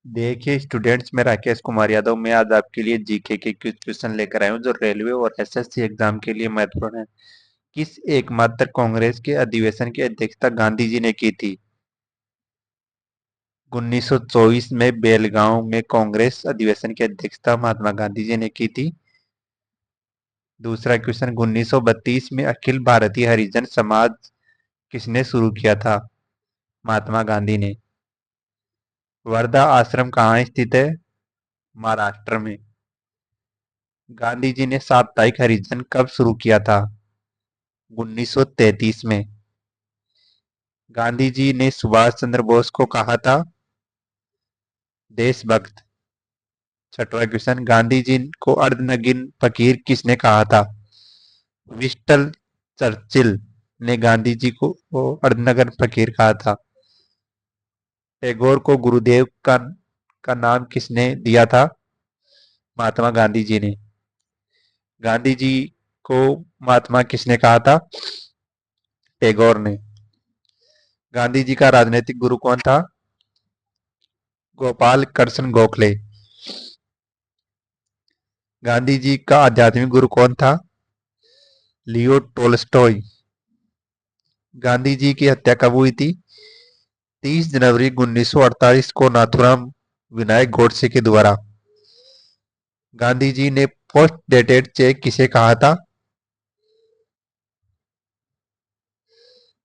देखिए स्टूडेंट्स, मैं राकेश कुमार यादव। मैं आज आपके लिए जीके के कुछ क्वेश्चन लेकर आया हूँ जो रेलवे और एसएससी एग्जाम के लिए महत्वपूर्ण है। किस एकमात्र कांग्रेस के अधिवेशन की अध्यक्षता गांधी जी ने की थी? 1924 में बेलगांव में कांग्रेस अधिवेशन की अध्यक्षता महात्मा गांधी जी ने की थी। दूसरा क्वेश्चन, 1932 में अखिल भारतीय हरिजन समाज किसने शुरू किया था? महात्मा गांधी ने। वर्धा आश्रम कहाँ स्थित है? महाराष्ट्र में। गांधी जी ने साप्ताहिक हरिजन कब शुरू किया था? 1933 में। गांधी जी ने सुभाष चंद्र बोस को कहा था देशभक्त। छठवां क्वेश्चन, गांधी जी को अर्धनग्न फकीर किसने कहा था? विंस्टन चर्चिल ने गांधी जी को अर्धनग्न फकीर कहा था। टैगोर को गुरुदेव का नाम किसने दिया था? महात्मा गांधी जी ने। गांधी जी को महात्मा किसने कहा था? टैगोर ने। गांधी जी का राजनीतिक गुरु कौन था? गोपाल कृष्ण गोखले। गांधी जी का आध्यात्मिक गुरु कौन था? लियो टोल्स्टॉय। गांधी जी की हत्या कब हुई थी? 30 जनवरी 1948 को नाथूराम विनायक गोडसे के द्वारा। गांधी जी ने पोस्ट डेटेड चेक किसे कहा था?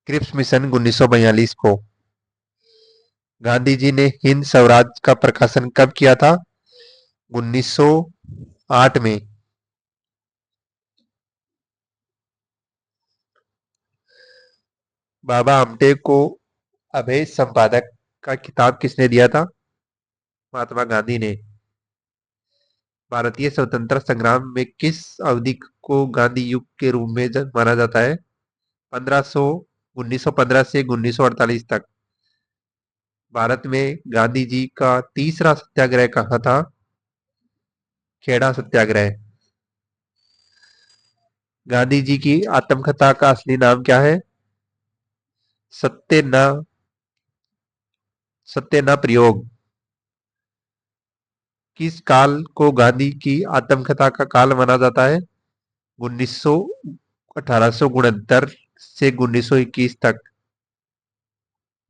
क्रिप्स मिशन 1942 को। गांधी जी ने हिंद स्वराज का प्रकाशन कब किया था? 1908 में। बाबा आमटे को अभय संपादक का खिताब किसने दिया था? महात्मा गांधी ने। भारतीय स्वतंत्रता संग्राम में किस अवधि को गांधी युग के रूप में माना जाता है? 1500 1915 से 1948 तक। भारत में गांधी जी का तीसरा सत्याग्रह कहाँ था? खेड़ा सत्याग्रह। गांधी जी की आत्मकथा का असली नाम क्या है? सत्य न सत्य न प्रयोग। किस काल को गांधी की आत्मकथा का काल माना जाता है? 1900 1869 से 1921 तक।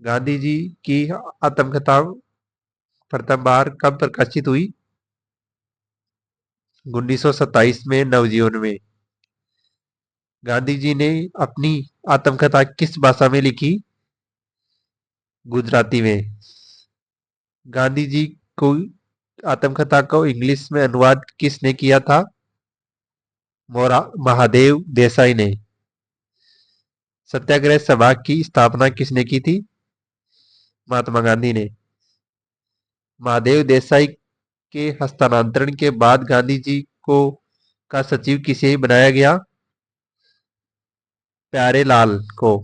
गांधी जी की आत्मकथा प्रथम बार कब प्रकाशित हुई? 1927 में नवजीवन में। गांधी जी ने अपनी आत्मकथा किस भाषा में लिखी? गुजराती में। गांधी जी को आत्मकथा को इंग्लिश में अनुवाद किसने किया था? मोरा महादेव देसाई ने। सत्याग्रह सभा की स्थापना किसने की थी? महात्मा गांधी ने। महादेव देसाई के हस्तांतरण के बाद गांधी जी को का सचिव किसे बनाया गया? प्यारेलाल को।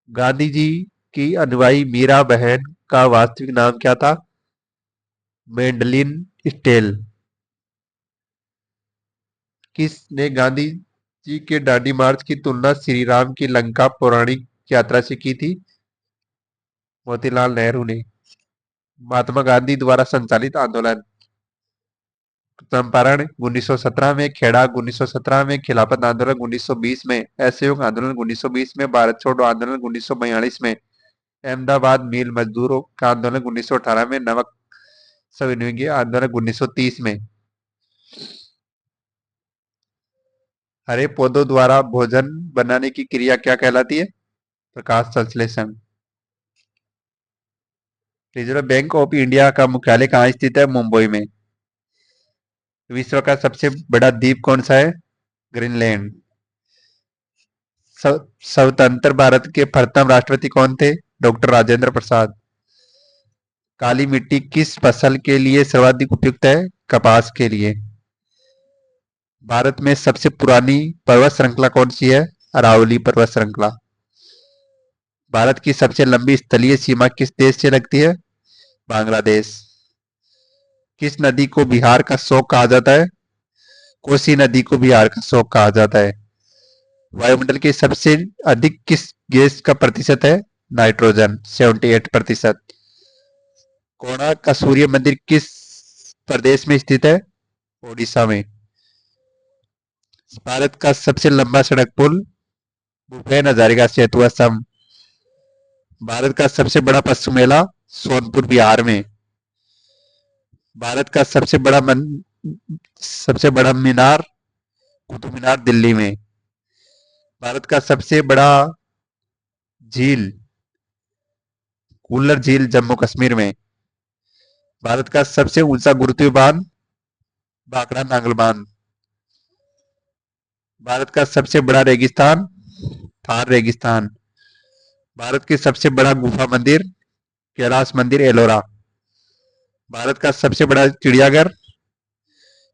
गांधी जी की अनुयायी मीरा बहन का वास्तविक नाम क्या था? मेंडलिन स्टेल। किसने गांधी जी के दांडी मार्च की तुलना श्री राम की लंका पौराणिक यात्रा से की थी? मोतीलाल नेहरू ने। महात्मा गांधी द्वारा संचालित आंदोलन। चंपारण 1917 में, खेड़ा 1917 में, खिलाफत आंदोलन 1920 में, असहयोग आंदोलन 1920 में, भारत छोड़ो आंदोलन 1942 में, अहमदाबाद मिल मजदूरों का आंदोलन 1918 में, नमक सविनय आंदोलन 1930 में। हरे पौधों द्वारा भोजन बनाने की क्रिया क्या कहलाती है? प्रकाश संश्लेषण। रिजर्व बैंक ऑफ इंडिया का मुख्यालय कहाँ स्थित है? मुंबई में। विश्व का सबसे बड़ा द्वीप कौन सा है? ग्रीनलैंड। स्वतंत्र भारत के प्रथम राष्ट्रपति कौन थे? डॉक्टर राजेंद्र प्रसाद। काली मिट्टी किस फसल के लिए सर्वाधिक उपयुक्त है? कपास के लिए। भारत में सबसे पुरानी पर्वत श्रृंखला कौन सी है? अरावली पर्वत श्रृंखला। भारत की सबसे लंबी स्थलीय सीमा किस देश से लगती है? बांग्लादेश। किस नदी को बिहार का शोक कहा जाता है? कोसी नदी को बिहार का शोक कहा जाता है। वायुमंडल के सबसे अधिक किस गैस का प्रतिशत है? नाइट्रोजन 78%। कोणार्क का सूर्य मंदिर किस प्रदेश में स्थित है? ओडिशा में। भारत का सबसे लंबा सड़क पुल भूपेन हजारिका सेतु, असम। भारत का सबसे बड़ा पशु मेला सोनपुर, बिहार में। भारत का सबसे बड़ा मीनार कुतुब मीनार, दिल्ली में। भारत का सबसे बड़ा झील कूलर झील, जम्मू कश्मीर में। भारत का सबसे ऊंचा गुरुत्वीय बांध भाखड़ा नांगल बांध। भारत का सबसे बड़ा रेगिस्तान थार रेगिस्तान। भारत की सबसे बड़ा गुफा मंदिर कैलाश मंदिर, एलोरा। भारत का सबसे बड़ा चिड़ियाघर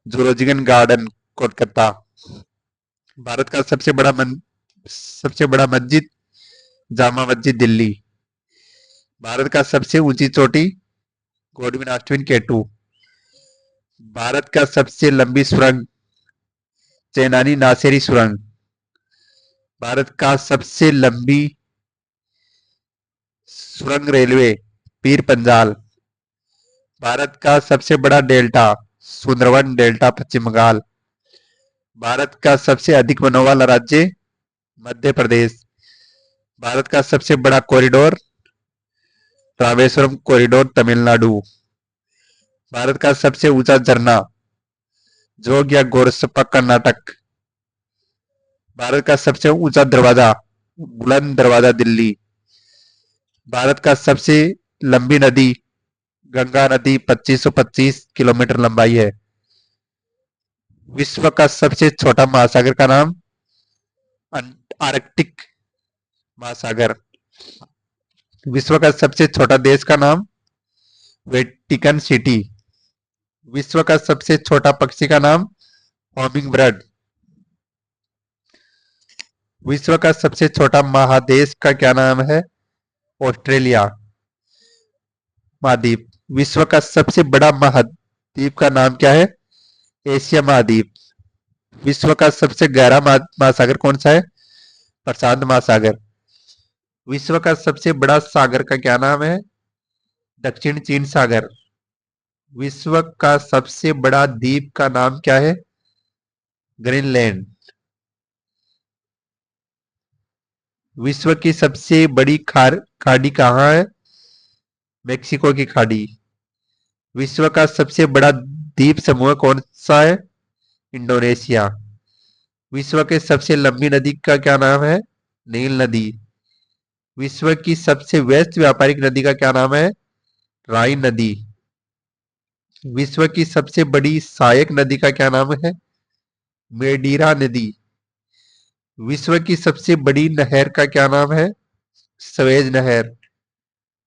जूलॉजिकल गार्डन, कोलकाता। भारत का सबसे बड़ा मस्जिद जामा मस्जिद, दिल्ली। भारत का सबसे ऊंची चोटी गोडविन ऑस्टिन, केटू। भारत का सबसे लंबी सुरंग चेनानी नासेरी सुरंग। भारत का सबसे लंबी सुरंग रेलवे पीर पंजाल। भारत का सबसे बड़ा डेल्टा सुंदरवन डेल्टा, पश्चिम बंगाल। भारत का सबसे अधिक वनों वाला राज्य मध्य प्रदेश। भारत का सबसे बड़ा कॉरिडोर रामेश्वरम कॉरिडोर, तमिलनाडु। भारत का सबसे ऊंचा झरना जोग या गोरसप्पा, कर्नाटक। भारत का सबसे ऊंचा दरवाजा बुलंद दरवाजा, दिल्ली। भारत का सबसे लंबी नदी गंगा नदी, 2525 किलोमीटर लंबाई है। विश्व का सबसे छोटा महासागर का नाम आर्कटिक महासागर। विश्व का सबसे छोटा देश का नाम वेटिकन सिटी। विश्व का सबसे छोटा पक्षी का नाम हॉमिंग बर्ड। विश्व का सबसे छोटा महादेश का क्या नाम है? ऑस्ट्रेलिया महाद्वीप। विश्व का सबसे बड़ा महाद्वीप का नाम क्या है? एशिया महाद्वीप। विश्व का सबसे गहरा महासागर कौन सा है? प्रशांत महासागर। विश्व का सबसे बड़ा सागर का क्या नाम है? दक्षिण चीन सागर। विश्व का सबसे बड़ा द्वीप का नाम क्या है? ग्रीनलैंड। विश्व की सबसे बड़ी खाड़ी कहाँ है? मेक्सिको की खाड़ी। विश्व का सबसे बड़ा द्वीप समूह कौन सा है? इंडोनेशिया। विश्व के सबसे लंबी नदी का क्या नाम है? नील नदी। विश्व की सबसे व्यस्त व्यापारिक नदी का क्या नाम है? राइन नदी। विश्व की सबसे बड़ी सहायक नदी का क्या नाम है? मेडीरा नदी। विश्व की सबसे बड़ी नहर का क्या नाम है? सवेज नहर।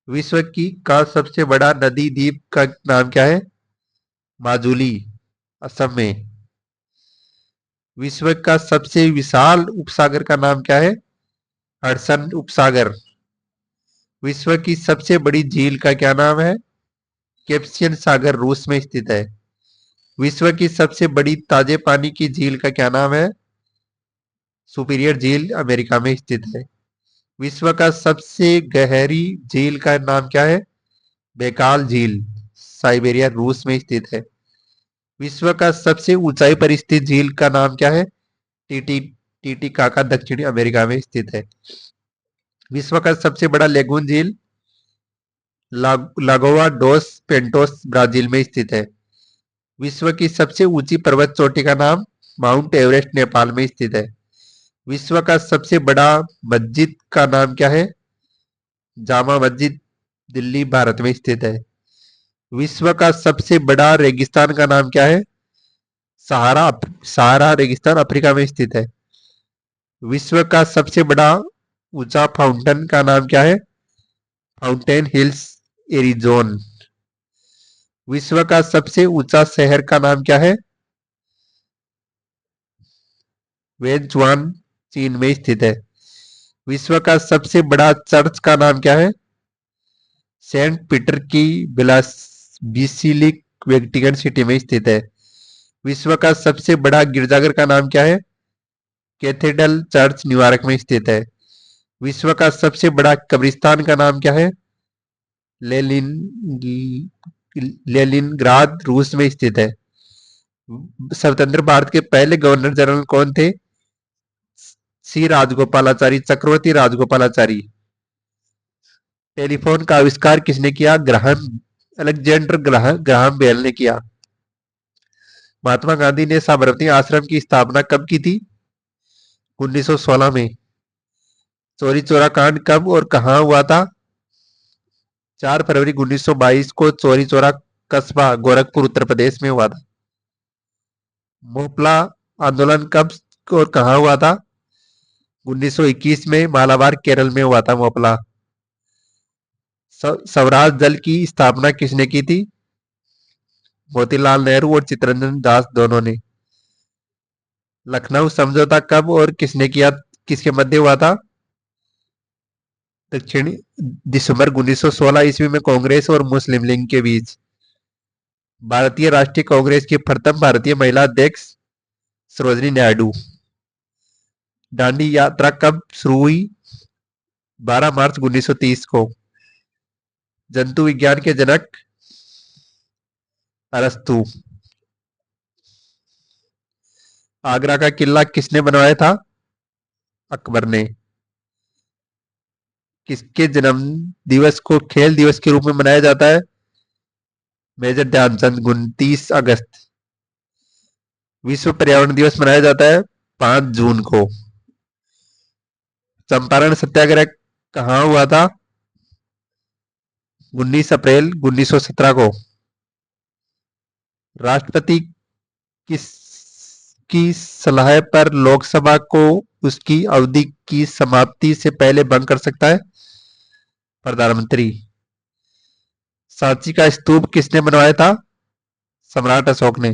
विश्व की का सबसे बड़ा नदी द्वीप का नाम क्या है? माजुली, असम में। विश्व का सबसे विशाल उपसागर का नाम क्या है? हडसन उपसागर। विश्व की सबसे बड़ी झील का क्या नाम है? कैस्पियन सागर, रूस में स्थित है। विश्व की सबसे बड़ी ताजे पानी की झील का क्या नाम है? सुपीरियर झील, अमेरिका में स्थित है। विश्व का सबसे गहरी झील का नाम क्या है? बैकाल झील, साइबेरिया, रूस में स्थित है। विश्व का सबसे ऊंचाई पर स्थित झील का नाम क्या है? टीटीकाका, दक्षिणी अमेरिका में स्थित है। विश्व का सबसे बड़ा लेगून झील लागोवा डोस पेंटोस, ब्राजील में स्थित है। विश्व की सबसे ऊंची पर्वत चोटी का नाम माउंट एवरेस्ट, नेपाल में स्थित है। विश्व का सबसे बड़ा मस्जिद का नाम क्या है? जामा मस्जिद, दिल्ली, भारत में स्थित है। विश्व का सबसे बड़ा रेगिस्तान का नाम क्या है? सहारा सहारा रेगिस्तान, अफ्रीका में स्थित है। विश्व का सबसे बड़ा ऊंचा फाउंटेन का नाम क्या है? Fountain Hills, Arizona. विश्व का सबसे ऊंचा शहर का नाम क्या है? वेंचुआन, चीन में स्थित है। विश्व का सबसे बड़ा चर्च का नाम क्या है? सेंट पीटर की बिसिलिक, वेटिकन सिटी में स्थित है। विश्व का सबसे बड़ा गिरजाघर का नाम क्या है? कैथेड्रल चर्च, न्यूयॉर्क में स्थित है। विश्व का सबसे बड़ा कब्रिस्तान का नाम क्या है? लेलिन लेलिनग्राद रूस में स्थित है। स्वतंत्र भारत के पहले गवर्नर जनरल कौन थे? सी राजगोपालाचारी, चक्रवर्ती राजगोपालाचारी। टेलीफोन का आविष्कार किसने किया? ग्राहम अलेक्जेंडर ग्राहम बेल ने किया। महात्मा गांधी ने साबरमती आश्रम की स्थापना कब की थी? 1916 में। चौरी चौरा कांड कब और कहां हुआ था? 4 फरवरी 1922 को चौरी चौरा कस्बा गोरखपुर उत्तर प्रदेश में हुआ था। मोपला आंदोलन कब और कहां हुआ था? 1921 में मालाबार केरल में हुआ था मोपला। स्वराज दल की स्थापना किसने की थी? मोतीलाल नेहरू और चित्तरंजन दास दोनों ने। लखनऊ समझौता कब और किसने किया, किसके मध्य हुआ था? दक्षिणी दिसंबर 1916 ईस्वी में कांग्रेस और मुस्लिम लीग के बीच। भारतीय राष्ट्रीय कांग्रेस की प्रथम भारतीय महिला अध्यक्ष सरोजिनी नायडू। दांडी यात्रा कब शुरू हुई? 12 मार्च 1930 को। जंतु विज्ञान के जनक अरस्तु। आगरा का किला किसने बनवाया था? अकबर ने। किसके जन्म दिवस को खेल दिवस के रूप में मनाया जाता है? मेजर ध्यानचंद। 29 अगस्त। विश्व पर्यावरण दिवस मनाया जाता है 5 जून को। चंपारण सत्याग्रह कहां हुआ था? 19 अप्रैल 1917 को। राष्ट्रपति किस की सलाह पर लोकसभा को उसकी अवधि की समाप्ति से पहले भंग कर सकता है? प्रधानमंत्री। सांची का स्तूप किसने बनवाया था? सम्राट अशोक ने।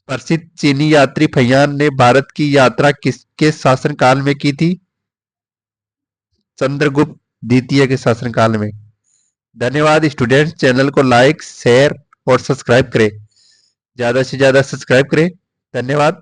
प्रसिद्ध चीनी यात्री फैयान ने भारत की यात्रा किसके शासनकाल में की थी? चंद्रगुप्त द्वितीय के शासनकाल में। धन्यवाद स्टूडेंट। चैनल को लाइक, शेयर और सब्सक्राइब करें। ज्यादा से ज्यादा सब्सक्राइब करें। धन्यवाद।